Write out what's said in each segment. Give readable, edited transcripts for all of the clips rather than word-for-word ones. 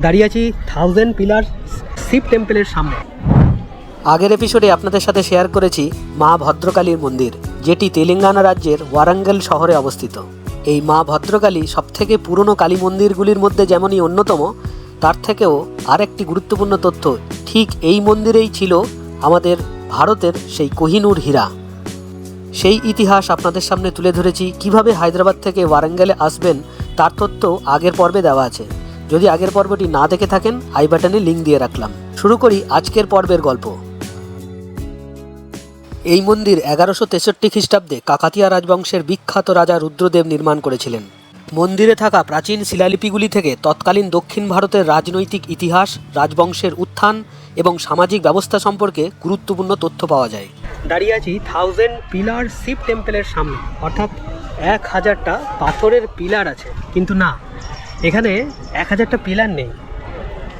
দাঁড়িয়ে আছি 1000 পিলার শিব টেম্পলের সামনে। আগের এপিসোডে আপনাদের সাথে শেয়ার করেছি মা ভদ্রকালীর মন্দির, যেটি তেলেঙ্গানা রাজ্যের ওয়ারাঙ্গল শহরে অবস্থিত। এই মা ভদ্রকালী সবথেকে পুরনো কালী মন্দিরগুলির মধ্যে যেমনই অন্যতম, তার থেকেও আরেকটি গুরুত্বপূর্ণ তথ্য, ঠিক এই মন্দিরেই ছিল আমাদের ভারতের সেই কোহিনূর হীরা। সেই ইতিহাস আপনাদের সামনে তুলে ধরেছি। কিভাবে হায়দ্রাবাদ থেকে ওয়ারাঙ্গলে আসবেন তার তথ্য আগের পর্বে দেওয়া আছে। যদি আগের পর্বটি না দেখে থাকেন, আই বাটনে লিঙ্ক দিয়ে রাখলাম। শুরু করি আজকের পর্বের গল্প। এই মন্দির 1163 খ্রিস্টাব্দে কাকাতিয়া রাজবংশের বিখ্যাত রাজা রুদ্রদেব নির্মাণ করেছিলেন। মন্দিরে থাকা প্রাচীন শিলালিপিগুলি থেকে তৎকালীন দক্ষিণ ভারতের রাজনৈতিক ইতিহাস, রাজবংশের উত্থান এবং সামাজিক ব্যবস্থা সম্পর্কে গুরুত্বপূর্ণ তথ্য পাওয়া যায়। দাঁড়িয়ে আছি 1000 পিলার শিব টেম্পলের সামনে, অর্থাৎ 1000টা পাথরের পিলার আছে। কিন্তু না, এখানে 1000টা পিলার নেই,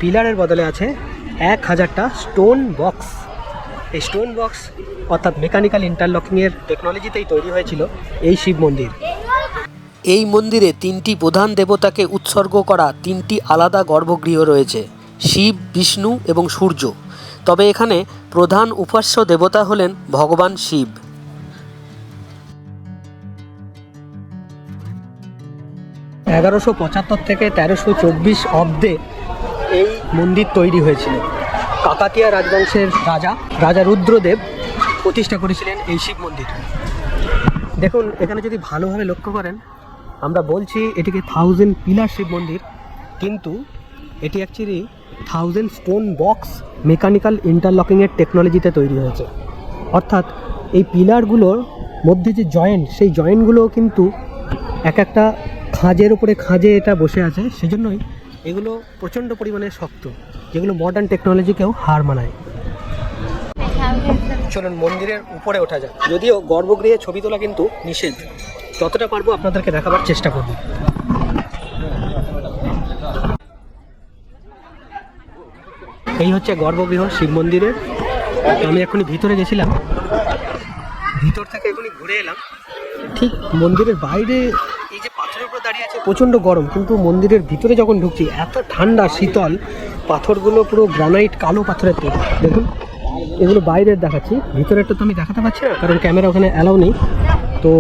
পিলারের বদলে আছে 1000টা স্টোন বক্স। এই স্টোন বক্স অর্থাৎ মেকানিক্যাল ইন্টারলকিংয়ের টেকনোলজিতেই তৈরি হয়েছিল এই শিব মন্দির। এই মন্দিরে 3টি প্রধান দেবতাকে উৎসর্গ করা 3টি আলাদা গর্ভগৃহ রয়েছে, শিব, বিষ্ণু এবং সূর্য। তবে এখানে প্রধান উপাস্য দেবতা হলেন ভগবান শিব। (1175 থেকে 1324 অব্দে এই মন্দির তৈরি হয়েছিল। কাকাতিয়া রাজবংশের রাজা রুদ্রদেব প্রতিষ্ঠা করেছিলেন এই শিব মন্দির। দেখুন, এখানে যদি ভালোভাবে লক্ষ্য করেন, আমরা বলছি এটিকে 1000 পিলার শিব মন্দির, কিন্তু এটি অ্যাকচুয়ালি 1000 স্টোন বক্স মেকানিক্যাল ইন্টারলকিংয়ের টেকনোলজিতে তৈরি হয়েছে। অর্থাৎ এই পিলারগুলোর মধ্যে যে জয়েন্ট, সেই জয়েন্টগুলো কিন্তু এক একটা খাঁজের উপরে খাঁজে এটা বসে আছে। সেজন্যই এগুলো প্রচণ্ড পরিমাণে শক্ত, যেগুলো মডার্ন টেকনোলজিকেও হার মানায়। চলুন মন্দিরের উপরে ওঠা যাক। যদিও গর্ভগৃহে ছবি তোলা কিন্তু নিষেধ, যতটা পারবো আপনাদেরকে দেখাবার চেষ্টা করব। এই হচ্ছে গর্ভগৃহ শিব মন্দিরের। আমি এখনই ভিতরে গেছিলাম, ভিতর থেকে এখনই ঘুরে এলাম। ঠিক মন্দিরের বাইরে এই যে পাথরের উপরে দাঁড়িয়ে আছে, প্রচণ্ড গরম, কিন্তু মন্দিরের ভিতরে যখন ঢুকছি এত ঠান্ডা, শীতল। পাথরগুলো পুরো গ্রানাইট কালো পাথরের তৈরি। দেখুন, এগুলো বাইরের দেখাচ্ছি, ভিতরেরটা তো আমি দেখাতে পারছি না, কারণ ক্যামেরা ওখানে অ্যালাউ নেই। তো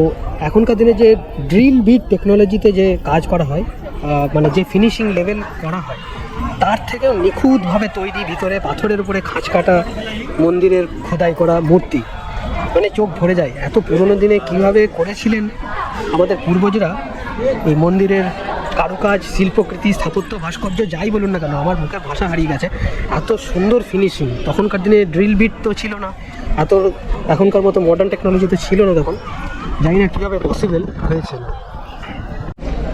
এখনকার দিনে যে ড্রিল বিট টেকনোলজিতে যে কাজ করা হয়, মানে যে ফিনিশিং লেভেল করা হয়, তার থেকেও নিখুঁতভাবে তৈরি ভিতরে পাথরের উপরে খাঁজ কাটা মন্দিরের খোদাই করা মূর্তি। মানে চোখ ভরে যায়, এত পুরনো দিনে কিভাবে করেছিলেন আমাদের পূর্বজরা এই মন্দিরের কারুকাজ, শিল্পকৃতি, স্থাপত্য, ভাস্কর্য, যাই বলুন না কেন, আমার মুখের ভাষা হারিয়ে গেছে। এত সুন্দর ফিনিশিং। তখনকার দিনে ড্রিল বিট তো ছিল না, এত এখনকার মতো মডার্ন টেকনোলজি তো ছিল না তখন। জানি না কীভাবে পসিবল হয়েছিল।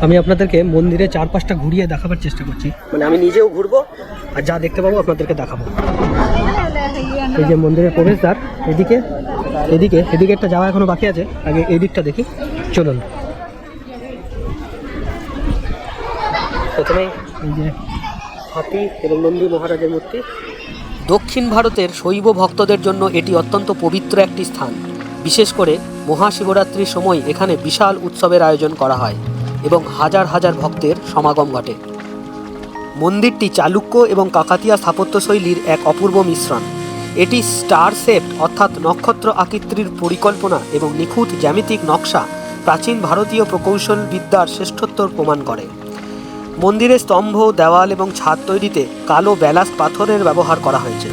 আমি আপনাদেরকে মন্দিরের চারপাশটা ঘুরিয়ে দেখাবার চেষ্টা করছি, মানে আমি নিজেও ঘুরবো আর যা দেখতে পাবো আপনাদেরকে দেখাবো। এই যে মন্দিরের প্রবেশদ্বার, এদিকে একটা যাওয়া এখনো বাকি আছে। আগে এই দিকটা দেখি, চলুন। প্রথমে এই যে হাতি এবং নন্দী মহারাজের মূর্তি। দক্ষিণ ভারতের শৈব ভক্তদের জন্য এটি অত্যন্ত পবিত্র একটি স্থান। বিশেষ করে মহাশিবরাত্রির সময় এখানে বিশাল উৎসবের আয়োজন করা হয় এবং হাজার হাজার ভক্তের সমাগম ঘটে। মন্দিরটি চালুক্য এবং কাকাতিয়া স্থাপত্যশৈলীর এক অপূর্ব মিশ্রণ। এটি স্টার শেপড, অর্থাৎ নক্ষত্র আকৃতির পরিকল্পনা এবং নিখুঁত জ্যামিতিক নকশা প্রাচীন ভারতীয় প্রকৌশল বিদ্যার শ্রেষ্ঠত্ব প্রমাণ করে। মন্দিরের স্তম্ভ, দেওয়াল এবং ছাদ তৈরিতে কালো ব্যালাস্ট পাথরের ব্যবহার করা হয়েছে।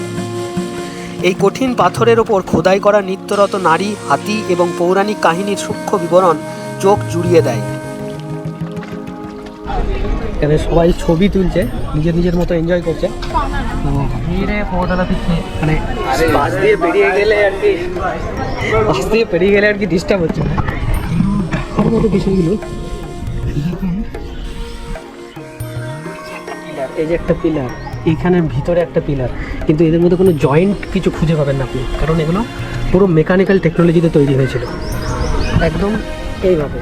এই কঠিন পাথরের ওপর খোদাই করা নিত্যরত নারী, হাতি এবং পৌরাণিক কাহিনীর সূক্ষ্ম বিবরণ চোখ জুড়িয়ে দেয়। এখানে সবাই ছবি তুলছে, নিজের মতো এনজয় করছে। মানে পাশ দিয়ে পেরিয়ে গেলে আর কি ডিস্টার্ব হচ্ছে না মতো বিষয়গুলো। এই যে একটা পিলার, এইখানের ভিতরে একটা পিলার, কিন্তু এদের মধ্যে কোনো জয়েন্ট কিছু খুঁজে পাবেন না আপনি, কারণ এগুলো পুরো মেকানিক্যাল টেকনোলজিতে তৈরি হয়েছিল, একদম এইভাবে।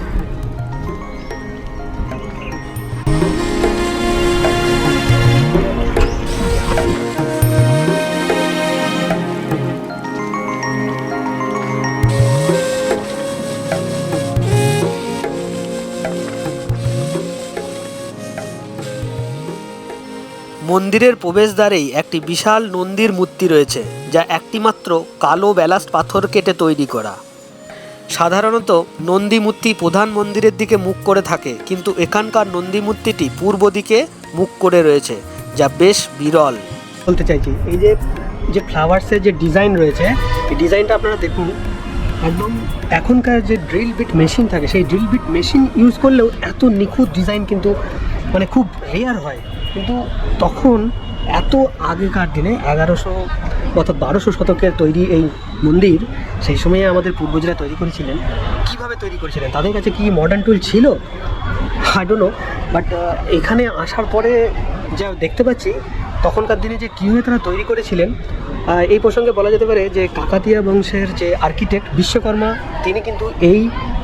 মন্দিরের প্রবেশদ্বারেই একটি বিশাল নন্দীর মূর্তি রয়েছে, যা একটিমাত্র কালো ব্যালাস্ট পাথর কেটে তৈরি করা। সাধারণত নন্দী মূর্তি প্রধান মন্দিরের দিকে মুখ করে থাকে, কিন্তু এখানকার নন্দী মূর্তিটি পূর্ব দিকে মুখ করে রয়েছে, যা বেশ বিরল। বলতে চাইছি এই যে ফ্লাওয়ার্সের যে ডিজাইন রয়েছে, এই ডিজাইনটা আপনারা দেখুন, একদম এখনকার যে ড্রিল বিট মেশিন থাকে সেই ড্রিল বিট মেশিন ইউজ করলেও এত নিখুঁত ডিজাইন কিন্তু মানে খুব রেয়ার হয়। কিন্তু তখন এত আগেকার দিনে 1100 অর্থাৎ 1200 শতকের তৈরি এই মন্দির, সেই সময়ে আমাদের পূর্বজরা তৈরি করেছিলেন। কীভাবে তৈরি করেছিলেন, তাদের কাছে কি মডার্ন টুল ছিল আই ডোন্ট নো, বাট এখানে আসার পরে যা দেখতে পাচ্ছি তখনকার দিনে যে কীভাবে তারা তৈরি করেছিলেন। এই প্রসঙ্গে বলা যেতে পারে যে কাকাতিয়া বংশের যে আর্কিটেক্ট বিশ্বকর্মা, তিনি কিন্তু এই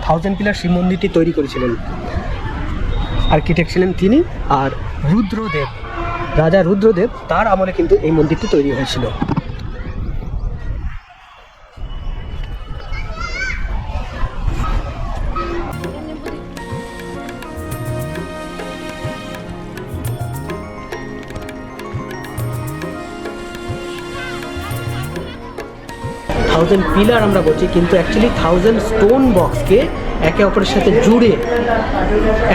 1000 পিলার শিব মন্দিরটি তৈরি করেছিলেন। আর্কিটেক্ট ছিলেন তিনি, আর রুদ্রদেব, রাজা রুদ্রদেব, তার আমলে কিন্তু এই মন্দিরটি তৈরি হয়েছিল। থাউজেন্ড পিলার আমরা বলছি, কিন্তু অ্যাকচুয়ালি 1000 স্টোন বক্সকে একে অপরের সাথে জুড়ে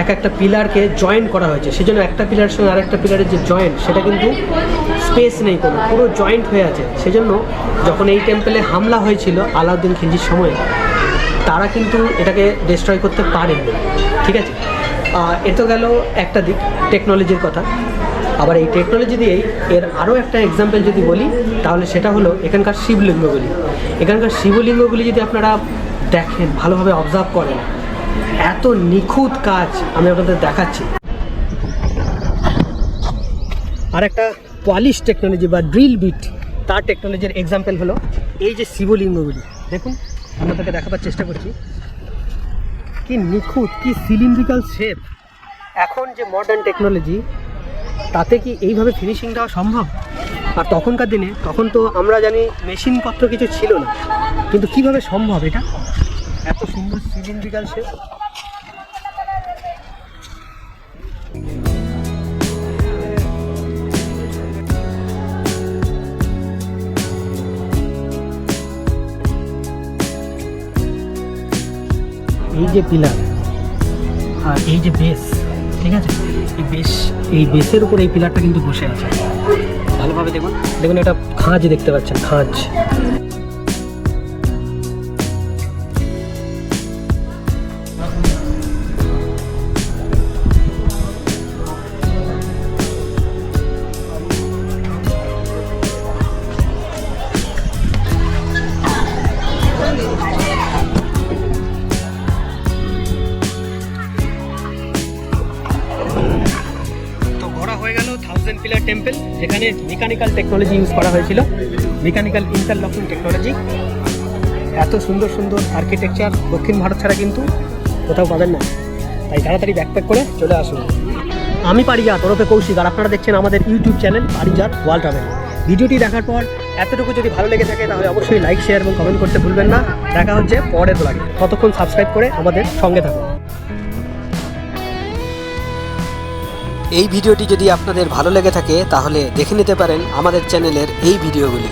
এক একটা পিলারকে জয়েন করা হয়েছে। সেজন্য একটা পিলারের সঙ্গে আরেকটা পিলারের যে জয়েন্ট, সেটা কিন্তু স্পেস নেই, কোনো পুরো জয়েন্ট হয়ে আছে। সেজন্য যখন এই টেম্পলে হামলা হয়েছিল আলাউদ্দিন খিলজির সময়, তারা কিন্তু এটাকে ডিস্ট্রয় করতে পারেননি। ঠিক আছে, এ তো গেল একটা দিক টেকনোলজির কথা। আবার এই টেকনোলজি দিয়েই এর আরও একটা এক্সাম্পল যদি বলি, তাহলে সেটা হলো এখানকার শিবলিঙ্গগুলি। এখানকার শিবলিঙ্গগুলি যদি আপনারা দেখেন, ভালোভাবে অবজার্ভ করেন, এত নিখুঁত কাজ আমি আপনাদের দেখাচ্ছি। আর একটা পলিশ টেকনোলজি বা ড্রিল বিট, তার টেকনোলজির এক্সাম্পল হলো এই যে শিবলিঙ্গগুলি। দেখুন, আপনাদেরকে দেখাবার চেষ্টা করছি, কি নিখুঁত, কি সিলিন্ড্রিক্যাল শেপ। এখন যে মডার্ন টেকনোলজি, তাতে কি এইভাবে ফিনিশিং দেওয়া সম্ভব? আর তখনকার দিনে, তখন তো আমরা জানি মেশিনপত্র কিছু ছিল না, কিন্তু কিভাবে সম্ভব এটা, এত সুন্দর সিলিন্ড্রিক্যাল শেপ। এই যে পিলার আর এই যে বেস, ঠিক আছে, এই বেসের উপর এই পিলারটা কিন্তু বসে আছে। ভালোভাবে দেখুন, এটা খাঁজ দেখতে পাচ্ছেন, খাঁজ। পিলার টেম্পল, যেখানে মেকানিক্যাল টেকনোলজি ইউজ করা হয়েছিল, মেকানিক্যাল ইন্টারলকিং টেকনোলজি। এত সুন্দর সুন্দর আর্কিটেকচার দক্ষিণ ভারত ছাড়া কিন্তু কোথাও পাবেন না। তাই তাড়াতাড়ি ব্যাকপ্যাক করে চলে আসুন। আমি পারিজাত ওরফে কৌশিক, আর আপনারা দেখছেন আমাদের ইউটিউব চ্যানেল পারিজাত ওয়ার্ল্ড ট্রাভেল। ভিডিওটি দেখার পর এতটুকু যদি ভালো লেগে থাকে, তাহলে অবশ্যই লাইক, শেয়ার এবং কমেন্ট করতে ভুলবেন না। দেখা হচ্ছে পরের ব্লগে, ততক্ষণ সাবস্ক্রাইব করে আমাদের সঙ্গে থাকুন। এই ভিডিওটি যদি আপনাদের ভালো লেগে থাকে, তাহলে দেখে নিতে পারেন আমাদের চ্যানেলের এই ভিডিওগুলি।